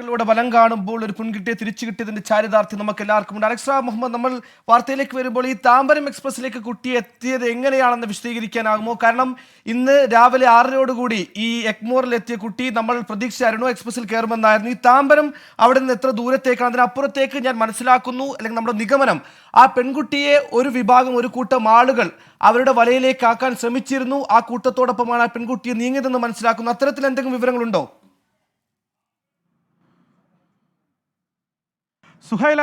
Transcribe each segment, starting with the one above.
ിലൂടെ ബലം കാണുമ്പോൾ ഒരു പെൺകുട്ടിയെ തിരിച്ചു കിട്ടിയതിന്റെ ചാരിതാർത്ഥ്യം നമുക്ക് എല്ലാവർക്കും ഉണ്ട്. അലക്സ മുഹമ്മദ്, നമ്മൾ വാർത്തയിലേക്ക് വരുമ്പോൾ ഈ താമ്പരം എക്സ്പ്രസിലേക്ക് കുട്ടി എത്തിയത് എങ്ങനെയാണെന്ന് വിശദീകരിക്കാനാകുമോ? കാരണം ഇന്ന് രാവിലെ 6:30 ഈ എഗ്മോറിൽ എത്തിയ കുട്ടി നമ്മൾ പ്രതീക്ഷ അരുണോ എക്സ്പ്രസിൽ കയറുമെന്നായിരുന്നു. ഈ താമ്പരം അവിടെ നിന്ന് എത്ര ദൂരത്തേക്കാണ്? അതിനപ്പുറത്തേക്ക് ഞാൻ മനസ്സിലാക്കുന്നു, അല്ലെങ്കിൽ നമ്മുടെ നിഗമനം, ആ പെൺകുട്ടിയെ ഒരു വിഭാഗം, ഒരു കൂട്ടം ആളുകൾ അവരുടെ വലയിലേക്ക് ആക്കാൻ ശ്രമിച്ചിരുന്നു. ആ കൂട്ടത്തോടൊപ്പമാണ് ആ പെൺകുട്ടിയെ നീങ്ങിയതെന്ന് മനസ്സിലാക്കുന്നു. അത്തരത്തിൽ എന്തെങ്കിലും വിവരങ്ങളുണ്ടോ? സുഹൈല,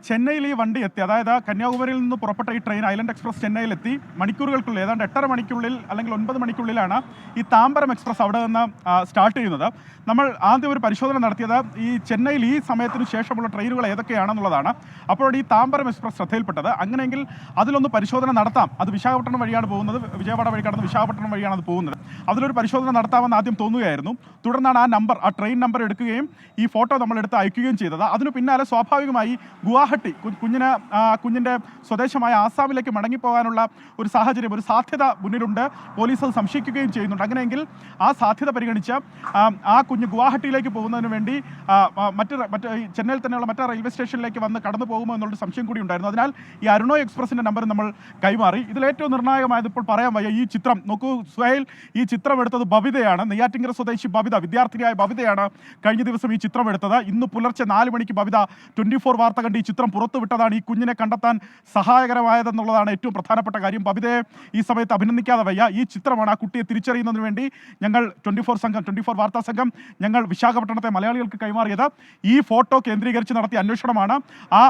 ചെന്നൈയിൽ ഈ വണ്ടി എത്തി, അതായത് കന്യാകുമാരിയിൽ നിന്ന് പുറപ്പെട്ട ഈ ട്രെയിൻ ഐലൻഡ് എക്സ്പ്രസ് ചെന്നൈയിലെത്തി മണിക്കൂറുകൾക്കുള്ളിൽ, ഏതാണ്ട് 8:30 മണിക്കുള്ളിൽ അല്ലെങ്കിൽ 9 മണിക്കുള്ളിലാണ് ഈ താമ്പരം എക്സ്പ്രസ് അവിടെ നിന്ന് സ്റ്റാർട്ട് ചെയ്യുന്നത്. നമ്മൾ ആദ്യം ഒരു പരിശോധന നടത്തിയത് ഈ ചെന്നൈയിൽ ഈ സമയത്തിന് ശേഷമുള്ള ട്രെയിനുകൾ ഏതൊക്കെയാണെന്നുള്ളതാണ്. അപ്പോൾ ഈ താമ്പരം എക്സ്പ്രസ് ശ്രദ്ധയിൽപ്പെട്ടത്. അങ്ങനെയെങ്കിൽ അതിലൊന്ന് പരിശോധന നടത്താം. അത് വിശാഖപട്ടണം വഴിയാണ് പോകുന്നത്, വിജയവാഡ വഴി കടന്ന് വിശാഖപട്ടണം വഴിയാണ് അത് പോകുന്നത്. അതിലൊരു പരിശോധന നടത്താമെന്ന് ആദ്യം തോന്നുകയായിരുന്നു. തുടർന്നാണ് ആ ട്രെയിൻ നമ്പർ എടുക്കുകയും ഈ ഫോട്ടോ നമ്മളെടുത്ത് അയക്കുകയും ചെയ്തത്. അതിന് പിന്നാലെ സ്വാഭാവികമായി ഗുവാഹട്ടി, കുഞ്ഞിൻ്റെ സ്വദേശമായ ആസാമിലേക്ക് മടങ്ങിപ്പോകാനുള്ള ഒരു സാഹചര്യം, ഒരു സാധ്യത മുന്നിലുണ്ട്. പോലീസ് അത് സംശയിക്കുകയും ചെയ്യുന്നുണ്ട്. അങ്ങനെയെങ്കിൽ ആ സാധ്യത പരിഗണിച്ച് ആ കുഞ്ഞ് ഗുവാഹട്ടിയിലേക്ക് പോകുന്നതിന് വേണ്ടി ചെന്നൈയിൽ തന്നെയുള്ള മറ്റേ റെയിൽവേ സ്റ്റേഷനിലേക്ക് വന്ന് കടന്നു പോകുമോ എന്നുള്ളൊരു സംശയം കൂടി ഉണ്ടായിരുന്നു. അതിനാൽ ഈ അരുണോ എക്സ്പ്രസിൻ്റെ നമ്പർ നമ്മൾ കൈമാറി. ഇതിലേറ്റവും നിർണായകമായത് ഇപ്പോൾ പറയാൻ വയ്യ. ഈ ചിത്രം നോക്കൂ സുഹൈൽ, ഈ ചിത്രം എടുത്തത് ബബിതയാണ്. നെയ്യാറ്റിൻകര സ്വദേശി ബബിത, വിദ്യാർത്ഥിനിയായ ബബിതയാണ് കഴിഞ്ഞ ദിവസം ഈ ചിത്രം എടുത്തത്. ഇന്ന് പുലർച്ചെ 4 മണിക്ക് ബബിത 24 വാർത്ത കണ്ട് ഈ ചിത്രം പുറത്തുവിട്ടതാണ്. ഈ കുഞ്ഞിനെ കണ്ടെത്താൻ സഹായകരമായതെന്നുള്ളതാണ് ഏറ്റവും പ്രധാനപ്പെട്ട കാര്യം. ബബിതയെ ഈ സമയത്ത് അഭിനന്ദിക്കാതെ വയ്യ. ഈ ചിത്രമാണ് ആ കുട്ടിയെ തിരിച്ചറിയുന്നതിന് വേണ്ടി ഞങ്ങൾ 24 വാർത്താ സംഘം ഞങ്ങൾ വിശാഖപട്ടണത്തെ മലയാളികൾക്ക് കൈമാറിയത്. ഈ ഫോട്ടോ കേന്ദ്രീകരിച്ച് നടത്തിയ അന്വേഷണമാണ്. ആ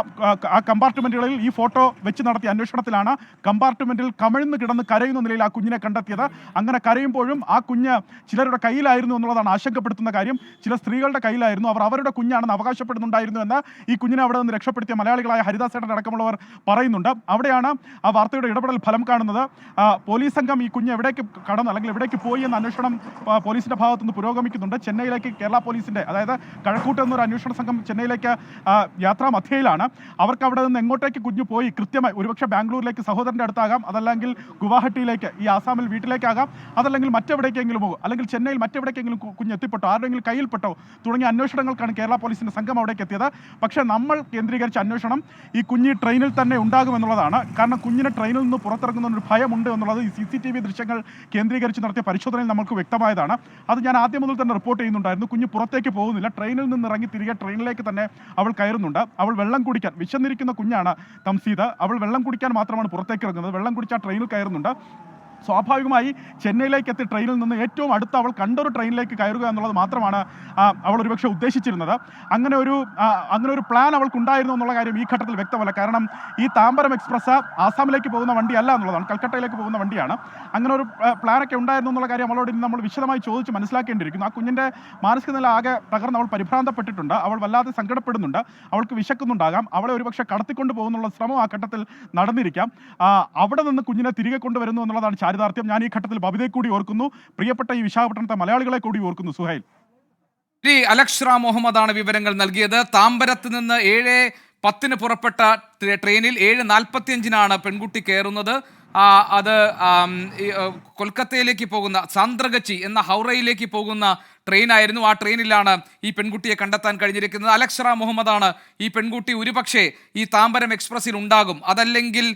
കമ്പാർട്ട്മെൻറ്റുകളിൽ ഈ ഫോട്ടോ വെച്ച് നടത്തിയ അന്വേഷണത്തിലാണ് കമ്പാർട്ട്മെൻറ്റിൽ കമിഴ്ന്ന് കിടന്ന് കരയുന്ന നിലയിൽ ആ കുഞ്ഞിനെ കണ്ടെത്തിയത്. അങ്ങനെ കരയുമ്പോഴും ആ കുഞ്ഞ് ചിലരുടെ കയ്യിലായിരുന്നു എന്നുള്ളതാണ് ആശങ്കപ്പെടുത്തുന്ന കാര്യം. ചില സ്ത്രീകളുടെ കയ്യിലായിരുന്നു. അവർ അവരുടെ കുഞ്ഞാണെന്ന് അവകാശപ്പെടുന്നുണ്ടായിരുന്നു എന്ന് ഈ കുഞ്ഞിനെ അവിടെ നിന്ന് രക്ഷപ്പെടുത്തിയ മലയാളികളായ ഹരിദാസേട്ടൻ അടക്കമുള്ളവർ പറയുന്നുണ്ട്. അവിടെയാണ് ആ വാർത്തയുടെ ഇടപെടൽ ഫലം കാണുന്നത്. പോലീസ് സംഘം ഈ കുഞ്ഞ് എവിടേക്ക് കടന്നു, അല്ലെങ്കിൽ എവിടേക്ക് പോയി എന്ന അന്വേഷണം പോലീസിന്റെ ഭാഗത്തുനിന്ന് പുരോഗമിക്കുന്നുണ്ട്. ചെന്നൈയിലേക്ക് കേരള പോലീസിന്റെ, അതായത് കഴക്കൂട്ട് എന്നൊരു അന്വേഷണ സംഘം ചെന്നൈയിലേക്ക് യാത്രാ മധ്യയിലാണ്. അവർക്ക് അവിടെ നിന്ന് എങ്ങോട്ടേക്ക് കുഞ്ഞ് പോയി കൃത്യമായി, ഒരുപക്ഷെ ബാംഗ്ലൂരിലേക്ക് സഹോദരൻ്റെ അടുത്താകാം, അതല്ലെങ്കിൽ ഗുവാഹട്ടിയിലേക്ക് ഈ ആസാമിൽ വീട്ടിലേക്കാകാം, അതല്ലെങ്കിൽ മറ്റെവിടേക്കെങ്കിലും പോകും, അല്ലെങ്കിൽ ചെന്നൈയിൽ മറ്റെവിടേക്കെങ്കിലും കുഞ്ഞ് എത്തിപ്പെട്ടോ, ആരുടെങ്കിലും കയ്യിൽപ്പെട്ടോ തുടങ്ങിയ അന്വേഷണങ്ങൾക്കാണ് കേരള പോലീസിന്റെ സംഘം അവിടേക്ക് എത്തിയത്. പക്ഷേ നമ്മൾ കേന്ദ്രീകരിച്ച അന്വേഷണം ഈ കുഞ്ഞ് ട്രെയിനിൽ തന്നെ ഉണ്ടാകുമെന്നുള്ളതാണ്. കാരണം കുഞ്ഞിനെ ട്രെയിനിൽ നിന്ന് പുറത്തിറങ്ങുന്ന ഒരു ഭയമുണ്ട് എന്നുള്ളത് ഈ CCTV ദൃശ്യങ്ങൾ കേന്ദ്രീകരിച്ച് നടത്തിയ പരിശോധനയിൽ നമുക്ക് വ്യക്തമായതാണ്. അത് ഞാൻ ആദ്യം മുതൽ തന്നെ റിപ്പോർട്ട് ചെയ്യുന്നുണ്ടായിരുന്നു. കുഞ്ഞ് പുറത്തേക്ക് പോകുന്നില്ല, ട്രെയിനിൽ നിന്ന് ഇറങ്ങി തിരികെ ട്രെയിനിലേക്ക് തന്നെ അവൾ കയറുന്നുണ്ട്. അവൾ വെള്ളം കുടിക്കാൻ, വിശന്നിരിക്കുന്ന കുഞ്ഞാണ് തംസീദ്, അവൾ വെള്ളം കുടിക്കാൻ മാത്രമാണ് പുറത്തേക്ക് ഇറങ്ങുന്നത്. വെള്ളം കുടിച്ചാൽ ട്രെയിനിൽ കയറുന്നുണ്ട്. സ്വാഭാവികമായി ചെന്നൈയിലേക്ക് എത്തി ട്രെയിനിൽ നിന്ന് ഏറ്റവും അടുത്ത് അവൾ കണ്ടൊരു ട്രെയിനിലേക്ക് കയറുക എന്നുള്ളത് മാത്രമാണ് അവൾ ഒരുപക്ഷെ ഉദ്ദേശിച്ചിരുന്നത്. അങ്ങനെ ഒരു പ്ലാൻ അവൾക്കുണ്ടായിരുന്നു എന്നുള്ള കാര്യം ഈ ഘട്ടത്തിൽ വ്യക്തമല്ല. കാരണം ഈ താമ്പരം എക്സ്പ്രസ് ആസാമിലേക്ക് പോകുന്ന വണ്ടിയല്ല എന്നുള്ളതാണ്, കൽക്കട്ടയിലേക്ക് പോകുന്ന വണ്ടിയാണ്. അങ്ങനെ ഒരു പ്ലാനൊക്കെ ഉണ്ടായിരുന്നു എന്നുള്ള കാര്യം അവളോട് ഇന്ന് നമ്മൾ വിശദമായി ചോദിച്ച് മനസ്സിലാക്കേണ്ടിയിരിക്കുന്നു. ആ കുഞ്ഞിൻ്റെ മാനസിക നില ആകെ തകർന്ന് അവൾ പരിഭ്രാന്തപ്പെട്ടിട്ടുണ്ട്. അവൾ വല്ലാതെ സങ്കടപ്പെടുന്നുണ്ട്. അവൾക്ക് വിശക്കുന്നുണ്ടാകാം. അവളെ ഒരുപക്ഷെ കടത്തിക്കൊണ്ട് പോകുന്നുള്ള ശ്രമം ആ ഘട്ടത്തിൽ നടന്നിരിക്കാം. അവിടെ നിന്ന് കുഞ്ഞിനെ തിരികെ കൊണ്ടുവരുന്നു എന്നുള്ളതാണ് ചാരിതാർത്ഥ്യം. ഞാൻ ഈ ഘട്ടത്തിൽ ബബിതയെ കൂടി ഓർക്കുന്നു, പ്രിയപ്പെട്ട ഈ വിശാഖപട്ടണത്തെ മലയാളികളെ കൂടി ഓർക്കുന്നു. സുഹൈൽ, അലക്സ് മുഹമ്മദാണ് വിവരങ്ങൾ നൽകിയത്. താമ്പരത്ത് നിന്ന് 7:10 പുറപ്പെട്ട ട്രെയിനിൽ 7:45 പെൺകുട്ടി കയറുന്നത്. അത് കൊൽക്കത്തയിലേക്ക് പോകുന്ന സാന്ത്രഗച്ചി എന്ന ഹൗറയിലേക്ക് പോകുന്ന ട്രെയിനായിരുന്നു. ആ ട്രെയിനിലാണ് ഈ പെൺകുട്ടിയെ കണ്ടെത്താൻ കഴിഞ്ഞിരിക്കുന്നത്. അലക്സ് മുഹമ്മദാണ് ഈ പെൺകുട്ടി ഒരുപക്ഷെ ഈ താമ്പരം എക്സ്പ്രസിൽ ഉണ്ടാകും, അതല്ലെങ്കിൽ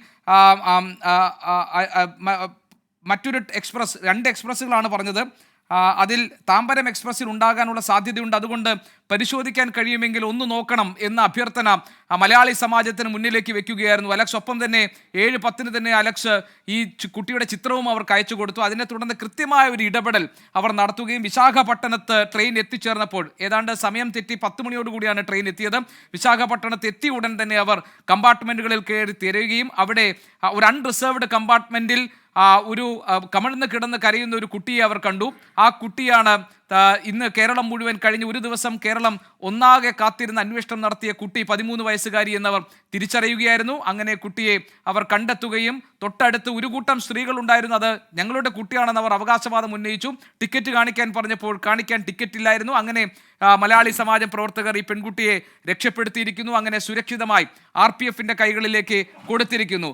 മറ്റൊരു എക്സ്പ്രസ്, 2 എക്സ്പ്രസ്സുകളാണ് പറഞ്ഞത്. അതിൽ താമ്പരം എക്സ്പ്രസ്സിൽ ഉണ്ടാകാനുള്ള സാധ്യതയുണ്ട്. അതുകൊണ്ട് പരിശോധിക്കാൻ കഴിയുമെങ്കിൽ ഒന്ന് നോക്കണം എന്ന അഭ്യർത്ഥന മലയാളി സമാജത്തിന് മുന്നിലേക്ക് വെക്കുകയായിരുന്നു അലക്സ്. ഒപ്പം തന്നെ 7:10 തന്നെ അലക്സ് ഈ കുട്ടിയുടെ ചിത്രവും അവർക്ക് അയച്ചു കൊടുത്തു. അതിനെ തുടർന്ന് കൃത്യമായ ഒരു ഇടപെടൽ അവർ നടത്തുകയും വിശാഖപട്ടണത്ത് ട്രെയിൻ എത്തിച്ചേർന്നപ്പോൾ, ഏതാണ്ട് സമയം തെറ്റി 10 മണിയോടുകൂടിയാണ് ട്രെയിൻ എത്തിയത്. വിശാഖപട്ടണത്ത് എത്തിയ ഉടൻ തന്നെ അവർ കമ്പാർട്ട്മെൻറ്റുകളിൽ കയറി തിരയുകയും അവിടെ ഒരു അൺറിസർവ്ഡ് കമ്പാർട്ട്മെൻറ്റിൽ ഒരു കമിഴ്ന്ന് കിടന്ന് കരയുന്ന ഒരു കുട്ടിയെ അവർ കണ്ടു. ആ കുട്ടിയാണ് ഇന്ന് കേരളം മുഴുവൻ കഴിഞ്ഞ ഒരു ദിവസം കേരളം ഒന്നാകെ കാത്തിരുന്ന അന്വേഷണം നടത്തിയ കുട്ടി 13 വയസ്സുകാരി എന്നവർ തിരിച്ചറിയുകയായിരുന്നു. അങ്ങനെ കുട്ടിയെ അവർ കണ്ടെത്തുകയും തൊട്ടടുത്ത് ഒരു കൂട്ടം സ്ത്രീകൾ ഉണ്ടായിരുന്നു. അത് ഞങ്ങളുടെ കുട്ടിയാണെന്ന് അവർ അവകാശവാദം ഉന്നയിച്ചു. ടിക്കറ്റ് കാണിക്കാൻ പറഞ്ഞപ്പോൾ കാണിക്കാൻ ടിക്കറ്റ് ഇല്ലായിരുന്നു. അങ്ങനെ മലയാളി സമാജം പ്രവർത്തകർ ഈ പെൺകുട്ടിയെ രക്ഷപ്പെടുത്തിയിരിക്കുന്നു. അങ്ങനെ സുരക്ഷിതമായി RPF കൈകളിലേക്ക് കൊടുത്തിരിക്കുന്നു.